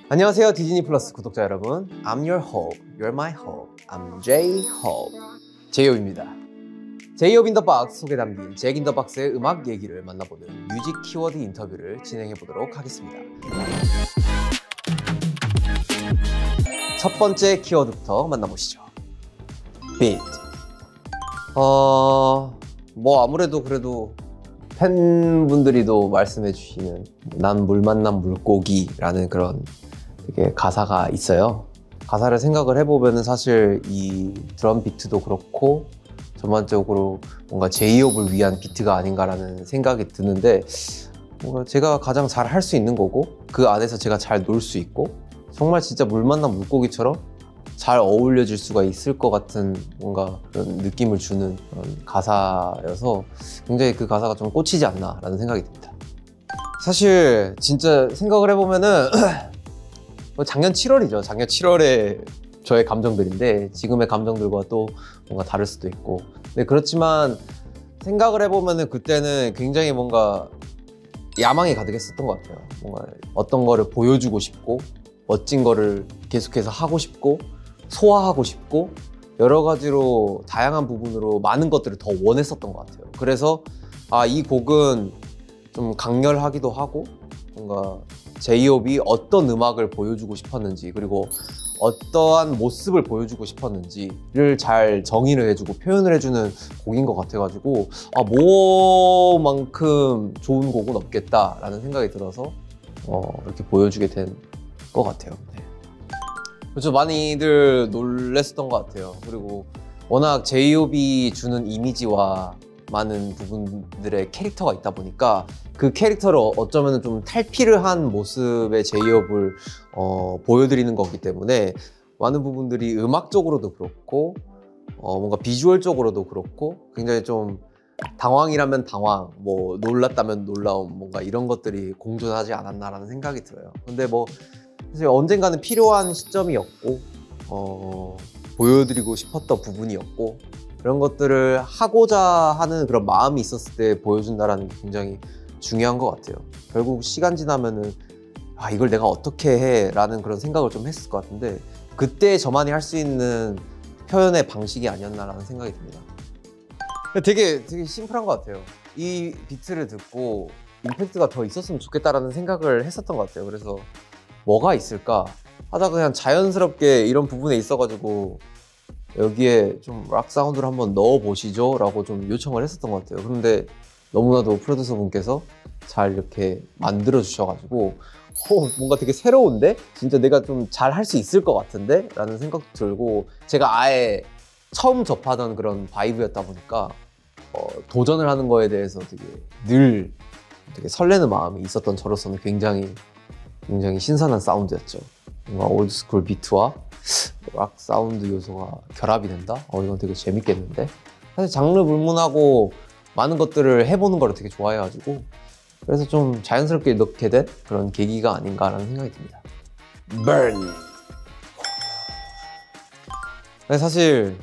안녕하세요, 디즈니 플러스 구독자 여러분. I'm your hope, you're my hope. I'm J-Hope. 제이홉입니다. 제이홉 인 더 박스 속에 담긴 잭 인 더 박스의 음악 얘기를 만나보는 뮤직 키워드 인터뷰를 진행해 보도록 하겠습니다. 첫 번째 키워드부터 만나보시죠. 비트. 뭐 아무래도 그래도 팬분들이도 말씀해 주시는 난 물 만난 물고기라는 그런 되게 가사가 있어요. 가사를 생각을 해보면 사실 이 드럼 비트도 그렇고 전반적으로 뭔가 제이홉을 위한 비트가 아닌가라는 생각이 드는데, 뭔가 제가 가장 잘 할 수 있는 거고 그 안에서 제가 잘 놀 수 있고 정말 진짜 물 만난 물고기처럼 잘 어울려질 수가 있을 것 같은 뭔가 그런 느낌을 주는 그런 가사여서 굉장히 그 가사가 좀 꽂히지 않나 라는 생각이 듭니다. 사실 진짜 생각을 해보면은 작년 7월이죠. 작년 7월에 저의 감정들인데 지금의 감정들과 또 뭔가 다를 수도 있고, 근데 그렇지만 생각을 해보면은 그때는 굉장히 뭔가 야망이 가득했었던 것 같아요. 뭔가 어떤 거를 보여주고 싶고 멋진 거를 계속해서 하고 싶고 소화하고 싶고 여러 가지로 다양한 부분으로 많은 것들을 더 원했었던 것 같아요. 그래서 이 곡은 좀 강렬하기도 하고 뭔가 제이홉이 어떤 음악을 보여주고 싶었는지 그리고 어떠한 모습을 보여주고 싶었는지를 잘 정의를 해주고 표현을 해주는 곡인 것 같아가지고 뭐만큼 좋은 곡은 없겠다라는 생각이 들어서 이렇게 보여주게 된 것 같아요. 네. 그렇죠. 많이들 놀랬었던 것 같아요. 그리고 워낙 제이홉이 주는 이미지와 많은 부분들의 캐릭터가 있다 보니까 그 캐릭터를 어쩌면 좀 탈피를 한 모습의 제이홉을 보여드리는 거기 때문에 많은 부분들이 음악적으로도 그렇고 뭔가 비주얼적으로도 그렇고 굉장히 좀 당황이라면 당황, 뭐 놀랐다면 놀라움, 뭔가 이런 것들이 공존하지 않았나라는 생각이 들어요. 근데 뭐 사실 언젠가는 필요한 시점이었고 보여드리고 싶었던 부분이었고 그런 것들을 하고자 하는 그런 마음이 있었을 때 보여준다는 게 굉장히 중요한 것 같아요. 결국 시간 지나면은 이걸 내가 어떻게 해? 라는 그런 생각을 좀 했을 것 같은데 그때 저만이 할 수 있는 표현의 방식이 아니었나라는 생각이 듭니다. 되게 심플한 것 같아요. 이 비트를 듣고 임팩트가 더 있었으면 좋겠다라는 생각을 했었던 것 같아요. 그래서 뭐가 있을까 하다가 그냥 자연스럽게 이런 부분에 있어가지고 여기에 좀 락 사운드를 한번 넣어보시죠 라고 좀 요청을 했었던 것 같아요. 그런데 너무나도 프로듀서 분께서 잘 이렇게 만들어 주셔가지고 뭔가 되게 새로운데? 진짜 내가 좀 잘 할 수 있을 것 같은데? 라는 생각도 들고 제가 아예 처음 접하던 그런 바이브였다 보니까 도전을 하는 거에 대해서 되게 설레는 마음이 있었던 저로서는 굉장히 신선한 사운드였죠. 뭔가 올드스쿨 비트와 락 사운드 요소가 결합이 된다? 이건 되게 재밌겠는데? 사실 장르 불문하고 많은 것들을 해보는 걸 되게 좋아해가지고 그래서 좀 자연스럽게 넣게 된 그런 계기가 아닌가라는 생각이 듭니다. Burn! 사실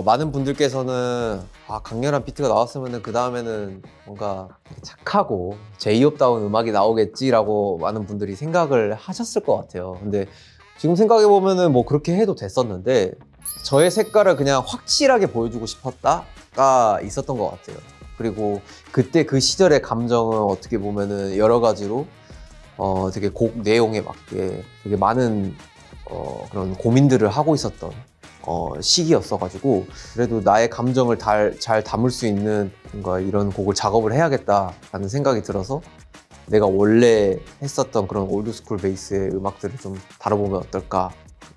많은 분들께서는 강렬한 비트가 나왔으면 그 다음에는 뭔가 되게 착하고 제이홉다운 음악이 나오겠지라고 많은 분들이 생각을 하셨을 것 같아요. 근데 지금 생각해보면은 뭐 그렇게 해도 됐었는데 저의 색깔을 그냥 확실하게 보여주고 싶었다가 있었던 것 같아요. 그리고 그때 그 시절의 감정은 어떻게 보면은 여러 가지로 되게 곡 내용에 맞게 되게 많은 그런 고민들을 하고 있었던 시기였어가지고 그래도 나의 감정을 잘 담을 수 있는 뭔가 이런 곡을 작업을 해야겠다라는 생각이 들어서 내가 원래 했었던 그런 올드스쿨 베이스의 음악들을 좀 다뤄보면 어떨까.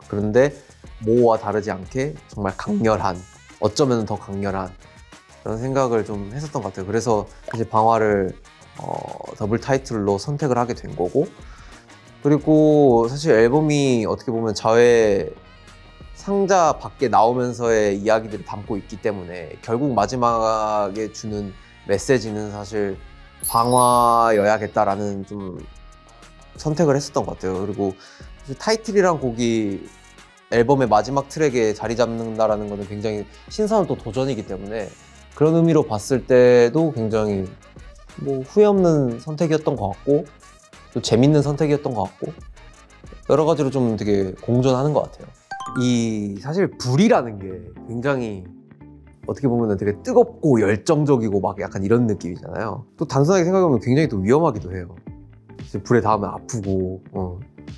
그런데 모와 다르지 않게 정말 강렬한, 어쩌면 더 강렬한 그런 생각을 좀 했었던 것 같아요. 그래서 사실 방화를 더블 타이틀로 선택을 하게 된 거고, 그리고 사실 앨범이 어떻게 보면 저의 상자 밖에 나오면서의 이야기들을 담고 있기 때문에 결국 마지막에 주는 메시지는 사실 방화여야겠다라는 좀 선택을 했었던 것 같아요. 그리고 타이틀이란 곡이 앨범의 마지막 트랙에 자리 잡는다라는 것은 굉장히 신선한 또 도전이기 때문에 그런 의미로 봤을 때도 굉장히 뭐 후회 없는 선택이었던 것 같고, 또 재밌는 선택이었던 것 같고 여러 가지로 좀 되게 공존하는 것 같아요. 이 사실 불이라는 게 굉장히 어떻게 보면 되게 뜨겁고 열정적이고 막 약간 이런 느낌이잖아요. 또 단순하게 생각해보면 굉장히 또 위험하기도 해요. 불에 닿으면 아프고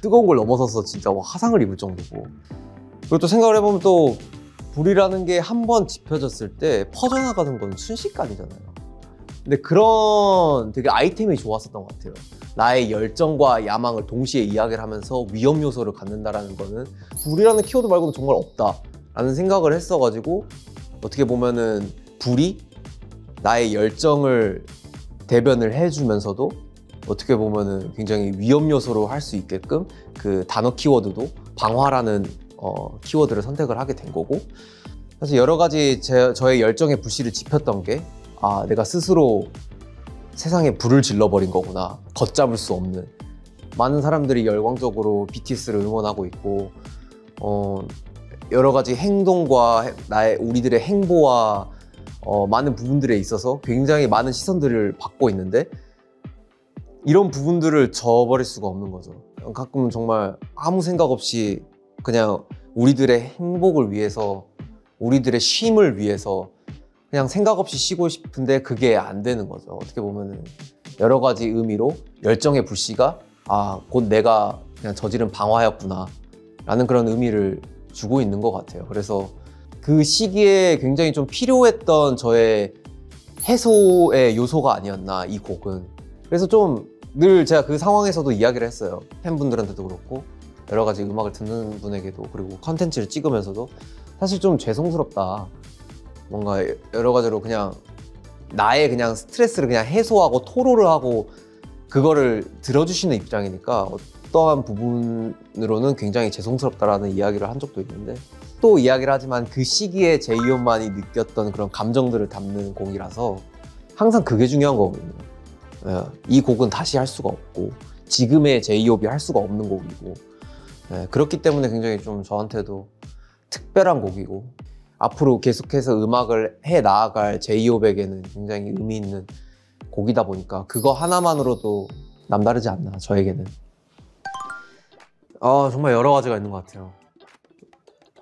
뜨거운 걸 넘어서서 진짜 화상을 입을 정도고. 그리고 또 생각을 해보면 또 불이라는 게 한 번 지펴졌을 때 퍼져나가는 건 순식간이잖아요. 근데 그런 되게 아이템이 좋았었던 것 같아요. 나의 열정과 야망을 동시에 이야기를 하면서 위험 요소를 갖는다라는 거는 불이라는 키워드 말고는 정말 없다라는 생각을 했어가지고 어떻게 보면은 불이 나의 열정을 대변을 해주면서도 어떻게 보면은 굉장히 위험 요소로 할 수 있게끔 그 단어 키워드도 방화라는 키워드를 선택을 하게 된 거고, 사실 여러 가지 저의 열정의 불씨를 지폈던 게 내가 스스로 세상에 불을 질러버린 거구나. 걷잡을 수 없는. 많은 사람들이 열광적으로 BTS를 응원하고 있고 여러 가지 행동과 우리들의 행보와 많은 부분들에 있어서 굉장히 많은 시선들을 받고 있는데 이런 부분들을 저버릴 수가 없는 거죠. 가끔은 정말 아무 생각 없이 그냥 우리들의 행복을 위해서, 우리들의 쉼을 위해서 그냥 생각 없이 쉬고 싶은데 그게 안 되는 거죠. 어떻게 보면은 여러 가지 의미로 열정의 불씨가 곧 내가 그냥 저지른 방화였구나 라는 그런 의미를 주고 있는 것 같아요. 그래서 그 시기에 굉장히 좀 필요했던 저의 해소의 요소가 아니었나, 이 곡은. 그래서 좀 늘 제가 그 상황에서도 이야기를 했어요. 팬분들한테도 그렇고 여러 가지 음악을 듣는 분에게도, 그리고 컨텐츠를 찍으면서도 사실 좀 죄송스럽다. 뭔가 여러 가지로 그냥 나의 그냥 스트레스를 그냥 해소하고 토로를 하고 그거를 들어주시는 입장이니까 어떠한 부분으로는 굉장히 죄송스럽다라는 이야기를 한 적도 있는데, 또 이야기를 하지만 그 시기에 제이홉만이 느꼈던 그런 감정들을 담는 곡이라서 항상 그게 중요한 거거든요. 이 곡은 다시 할 수가 없고 지금의 제이홉이 할 수가 없는 곡이고, 그렇기 때문에 굉장히 좀 저한테도 특별한 곡이고 앞으로 계속해서 음악을 해 나아갈 제이홉에게는 굉장히 의미 있는 곡이다 보니까 그거 하나만으로도 남다르지 않나, 저에게는. 정말 여러 가지가 있는 것 같아요.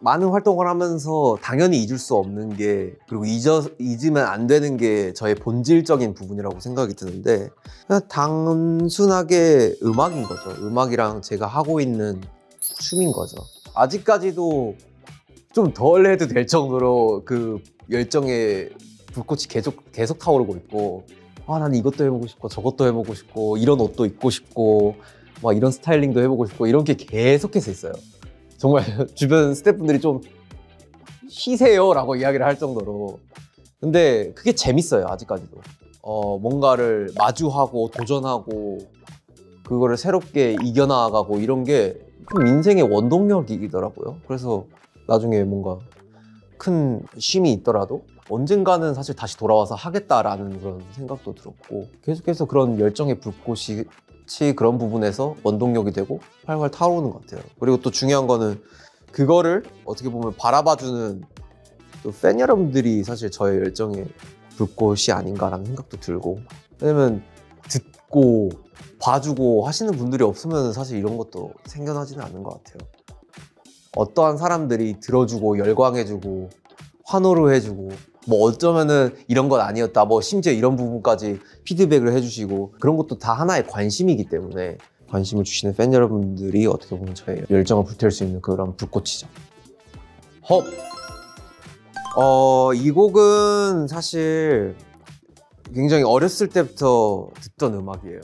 많은 활동을 하면서 당연히 잊을 수 없는 게, 그리고 잊으면 안 되는 게 저의 본질적인 부분이라고 생각이 드는데, 그냥 단순하게 음악인 거죠. 음악이랑 제가 하고 있는 춤인 거죠. 아직까지도 좀 덜 해도 될 정도로 그 열정의 불꽃이 계속 타오르고 있고, 난 이것도 해보고 싶고 저것도 해보고 싶고 이런 옷도 입고 싶고 막 이런 스타일링도 해보고 싶고 이런 게 계속해서 있어요. 정말 주변 스태프분들이 좀 쉬세요 라고 이야기를 할 정도로. 근데 그게 재밌어요. 아직까지도 뭔가를 마주하고 도전하고 그거를 새롭게 이겨나가고 이런 게 좀 인생의 원동력이더라고요. 그래서 나중에 뭔가 큰 쉼이 있더라도 언젠가는 사실 다시 돌아와서 하겠다라는 그런 생각도 들었고, 계속해서 그런 열정의 불꽃이 그런 부분에서 원동력이 되고 활활 타오르는 것 같아요. 그리고 또 중요한 거는 그거를 어떻게 보면 바라봐주는 또 팬 여러분들이 사실 저의 열정의 불꽃이 아닌가라는 생각도 들고, 왜냐면 듣고 봐주고 하시는 분들이 없으면 사실 이런 것도 생겨나지는 않는 것 같아요. 어떠한 사람들이 들어주고 열광해주고 환호를 해주고 뭐 어쩌면은 이런 건 아니었다, 뭐 심지어 이런 부분까지 피드백을 해주시고, 그런 것도 다 하나의 관심이기 때문에 관심을 주시는 팬 여러분들이 어떻게 보면 저의 열정을 불태울 수 있는 그런 불꽃이죠. 헙! 이 곡은 사실 굉장히 어렸을 때부터 듣던 음악이에요.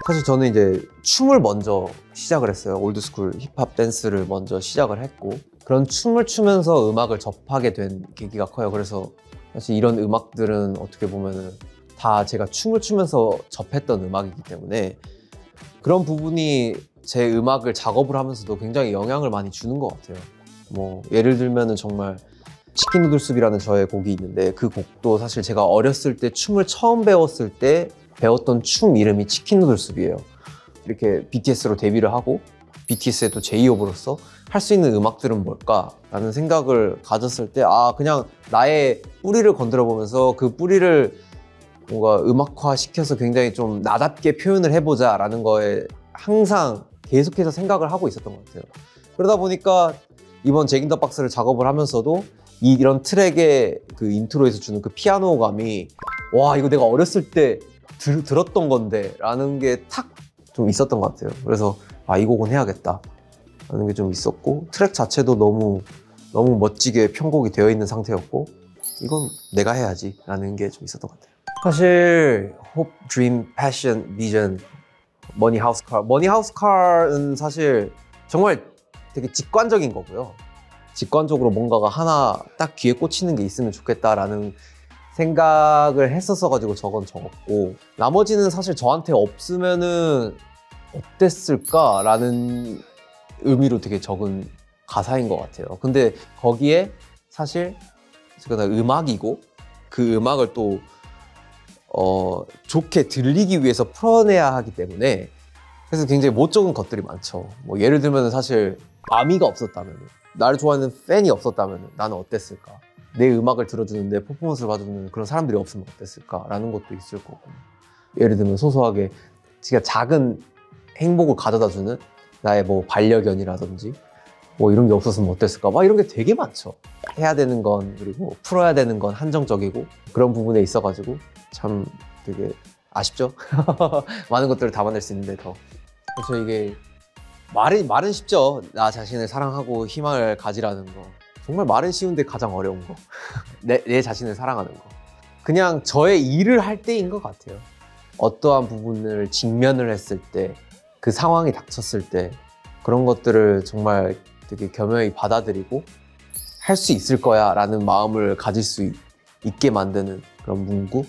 사실 저는 이제 춤을 먼저 시작을 했어요. 올드스쿨 힙합 댄스를 먼저 시작을 했고, 그런 춤을 추면서 음악을 접하게 된 계기가 커요. 그래서 사실 이런 음악들은 어떻게 보면은 다 제가 춤을 추면서 접했던 음악이기 때문에 그런 부분이 제 음악을 작업을 하면서도 굉장히 영향을 많이 주는 것 같아요. 뭐 예를 들면은 정말 치킨 누들 숲이라는 저의 곡이 있는데, 그 곡도 사실 제가 어렸을 때 춤을 처음 배웠을 때 배웠던 춤 이름이 치킨 누들 숲이에요. 이렇게 BTS로 데뷔를 하고 BTS의 또 제이홉으로서 할 수 있는 음악들은 뭘까라는 생각을 가졌을 때 그냥 나의 뿌리를 건드려 보면서 그 뿌리를 뭔가 음악화 시켜서 굉장히 좀 나답게 표현을 해보자 라는 거에 항상 계속해서 생각을 하고 있었던 것 같아요. 그러다 보니까 이번 잭 인 더 박스를 작업을 하면서도 이런 트랙의 그 인트로에서 주는 그 피아노 감이 와, 이거 내가 어렸을 때 들었던 건데 라는 게 탁 좀 있었던 것 같아요. 그래서 아, 이 곡은 해야겠다 라는 게 좀 있었고, 트랙 자체도 너무 멋지게 편곡이 되어 있는 상태였고, 이건 내가 해야지 라는 게 좀 있었던 것 같아요. 사실 Hope, Dream, Passion, Vision, Money, House, Car. Money, House, Car은 사실 정말 되게 직관적인 거고요. 직관적으로 뭔가가 하나 딱 귀에 꽂히는 게 있으면 좋겠다라는 생각을 했었어 가지고 적었고, 나머지는 사실 저한테 없으면은 어땠을까라는 의미로 되게 적은 가사인 것 같아요. 근데 거기에 사실 제가 음악이고 그 음악을 또 좋게 들리기 위해서 풀어내야 하기 때문에, 그래서 굉장히 못 적은 것들이 많죠. 뭐 예를 들면 사실 아미가 없었다면, 나를 좋아하는 팬이 없었다면 나는 어땠을까? 내 음악을 들어주는, 내 퍼포먼스를 봐주는 그런 사람들이 없으면 어땠을까라는 것도 있을 거고, 예를 들면 소소하게 진짜 작은 행복을 가져다주는 나의 뭐 반려견이라든지 뭐 이런 게 없었으면 어땠을까, 막 이런 게 되게 많죠. 해야 되는 건, 그리고 풀어야 되는 건 한정적이고, 그런 부분에 있어가지고 참 되게 아쉽죠. 많은 것들을 담아낼 수 있는데 더. 그래서 이게 말은 쉽죠. 나 자신을 사랑하고 희망을 가지라는 거. 정말 말은 쉬운데 가장 어려운 거. 내 자신을 사랑하는 거. 그냥 저의 일을 할 때인 것 같아요. 어떠한 부분을 직면을 했을 때, 그 상황이 닥쳤을 때, 그런 것들을 정말 되게 겸허히 받아들이고 할 수 있을 거야 라는 마음을 가질 수 있게 만드는 그런 문구?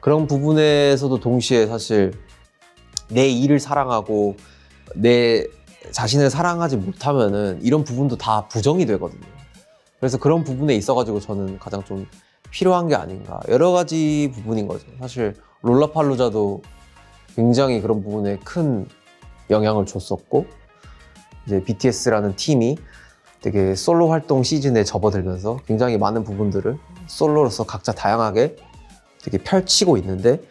그런 부분에서도 동시에 사실 내 일을 사랑하고 내 자신을 사랑하지 못하면은 이런 부분도 다 부정이 되거든요. 그래서 그런 부분에 있어가지고 저는 가장 좀 필요한 게 아닌가. 여러 가지 부분인 거죠. 사실 롤라팔루자도 굉장히 그런 부분에 큰 영향을 줬었고, 이제 BTS라는 팀이 되게 솔로 활동 시즌에 접어들면서 굉장히 많은 부분들을 솔로로서 각자 다양하게 되게 펼치고 있는데,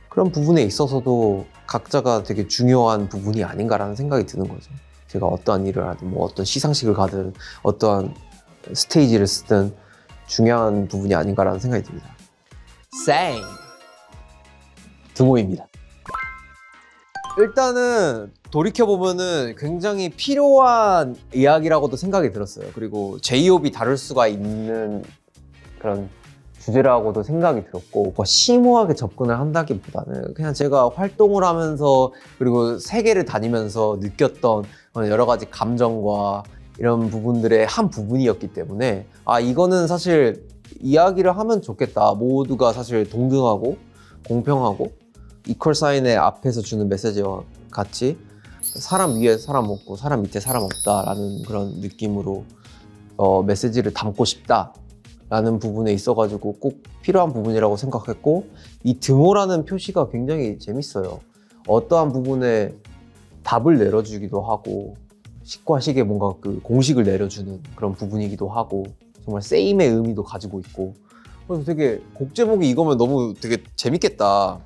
그런 부분에 있어서도 각자가 되게 중요한 부분이 아닌가라는 생각이 드는 거죠. 제가 어떠한 일을 하든, 뭐 어떤 시상식을 가든, 어떠한 스테이지를 쓰든 중요한 부분이 아닌가라는 생각이 듭니다. 쌩! 등호입니다. 일단은 돌이켜보면은 굉장히 필요한 이야기라고도 생각이 들었어요. 그리고 제이홉이 다룰 수가 있는 그런 주제라고도 생각이 들었고, 심오하게 접근을 한다기보다는 그냥 제가 활동을 하면서, 그리고 세계를 다니면서 느꼈던 여러 가지 감정과 이런 부분들의 한 부분이었기 때문에, 아, 이거는 사실 이야기를 하면 좋겠다. 모두가 사실 동등하고 공평하고 이퀄 사인의 앞에서 주는 메시지와 같이 사람 위에 사람 없고 사람 밑에 사람 없다라는 그런 느낌으로 메시지를 담고 싶다라는 부분에 있어가지고 꼭 필요한 부분이라고 생각했고, 이 등호라는 표시가 굉장히 재밌어요. 어떠한 부분에 답을 내려주기도 하고, 식과 식의 뭔가 그 공식을 내려주는 그런 부분이기도 하고, 정말 세임의 의미도 가지고 있고, 그래서 되게 곡 제목이 이거면 너무 되게 재밌겠다,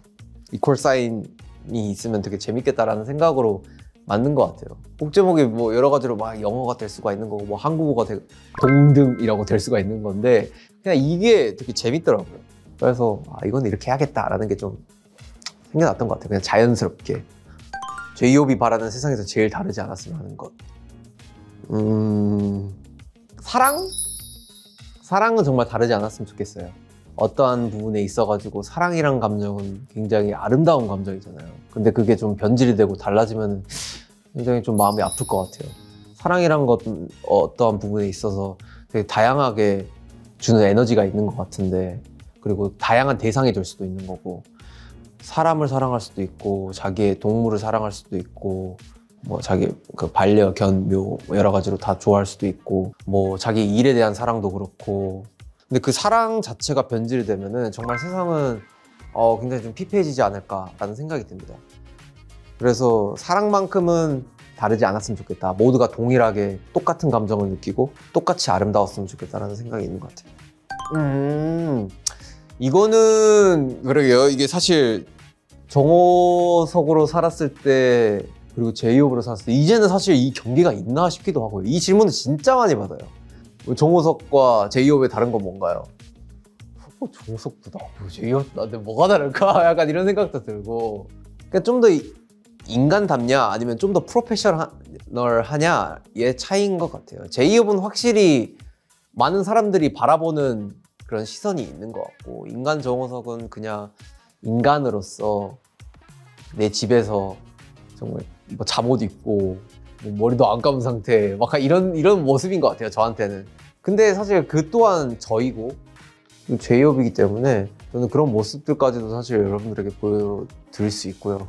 이퀄 사인이 있으면 되게 재밌겠다라는 생각으로 만든 것 같아요. 곡 제목이 뭐 여러 가지로 막 영어가 될 수가 있는 거고, 뭐 한국어가 동등이라고 될 수가 있는 건데, 그냥 이게 되게 재밌더라고요. 그래서 아, 이건 이렇게 해야겠다라는 게 좀 생겨났던 것 같아요. 그냥 자연스럽게. 제이홉이 바라는 세상에서 제일 다르지 않았으면 하는 것. 사랑? 사랑은 정말 다르지 않았으면 좋겠어요. 어떠한 부분에 있어가지고 사랑이란 감정은 굉장히 아름다운 감정이잖아요. 근데 그게 좀 변질이 되고 달라지면 굉장히 좀 마음이 아플 것 같아요. 사랑이란 것은 어떠한 부분에 있어서 되게 다양하게 주는 에너지가 있는 것 같은데, 그리고 다양한 대상이 될 수도 있는 거고, 사람을 사랑할 수도 있고, 자기의 동물을 사랑할 수도 있고, 뭐 자기 그 반려견, 묘 여러 가지로 다 좋아할 수도 있고, 뭐 자기 일에 대한 사랑도 그렇고. 근데 그 사랑 자체가 변질이 되면은 정말 세상은 굉장히 좀 피폐해지지 않을까라는 생각이 듭니다. 그래서 사랑만큼은 다르지 않았으면 좋겠다. 모두가 동일하게 똑같은 감정을 느끼고 똑같이 아름다웠으면 좋겠다라는 생각이 있는 것 같아요. 이거는 그러게요. 이게 사실 정호석으로 살았을 때 그리고 제이홉으로 살았을 때 이제는 사실 이 경계가 있나 싶기도 하고요. 이 질문을 진짜 많이 받아요. 정호석과 제이홉의 다른 건 뭔가요? 정호석도 나고 제이홉도 나한테 뭐가 다를까? 약간 이런 생각도 들고 그러니까 좀 더 인간답냐 아니면 좀 더 프로페셔널하냐의 차이인 것 같아요. 제이홉은 확실히 많은 사람들이 바라보는 그런 시선이 있는 것 같고 인간 정호석은 그냥 인간으로서 내 집에서 정말 뭐 잠옷 입고 뭐 머리도 안 감은 상태 막 이런 모습인 것 같아요, 저한테는. 근데 사실 그 또한 저이고 제이홉이기 때문에 저는 그런 모습들까지도 사실 여러분들에게 보여드릴 수 있고요.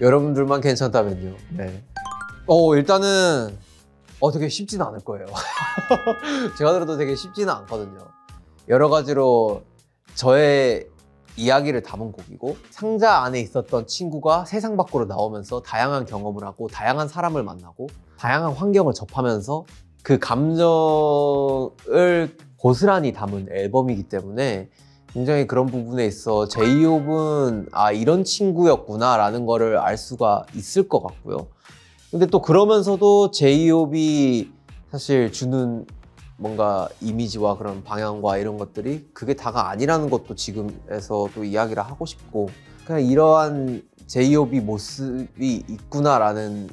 여러분들만 괜찮다면요. 네. 일단은 되게 쉽지는 않을 거예요. 제가 들어도 되게 쉽지는 않거든요. 여러 가지로 저의 이야기를 담은 곡이고 상자 안에 있었던 친구가 세상 밖으로 나오면서 다양한 경험을 하고 다양한 사람을 만나고 다양한 환경을 접하면서 그 감정을 고스란히 담은 앨범이기 때문에 굉장히 그런 부분에 있어 제이홉은 이런 친구였구나 라는 거를 알 수가 있을 것 같고요. 근데 또 그러면서도 제이홉이 사실 주는 뭔가 이미지와 그런 방향과 이런 것들이 그게 다가 아니라는 것도 지금에서 또 이야기를 하고 싶고 그냥 이러한 제이홉이 모습이 있구나라는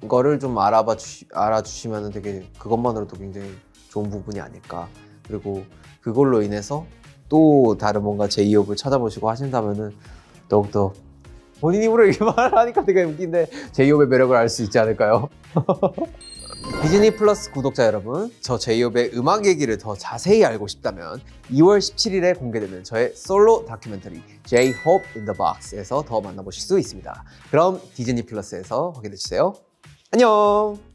거를 좀 알아주시면 되게 그것만으로도 굉장히 좋은 부분이 아닐까. 그리고 그걸로 인해서 또 다른 뭔가 제이홉을 찾아보시고 하신다면은 더욱더 본인 입으로 이렇게 말하니까 되게 웃긴데 제이홉의 매력을 알 수 있지 않을까요? 디즈니 플러스 구독자 여러분, 저 제이홉의 음악 얘기를 더 자세히 알고 싶다면 2월 17일에 공개되는 저의 솔로 다큐멘터리 J-Hope in the Box에서 더 만나보실 수 있습니다. 그럼 디즈니 플러스에서 확인해주세요. 안녕!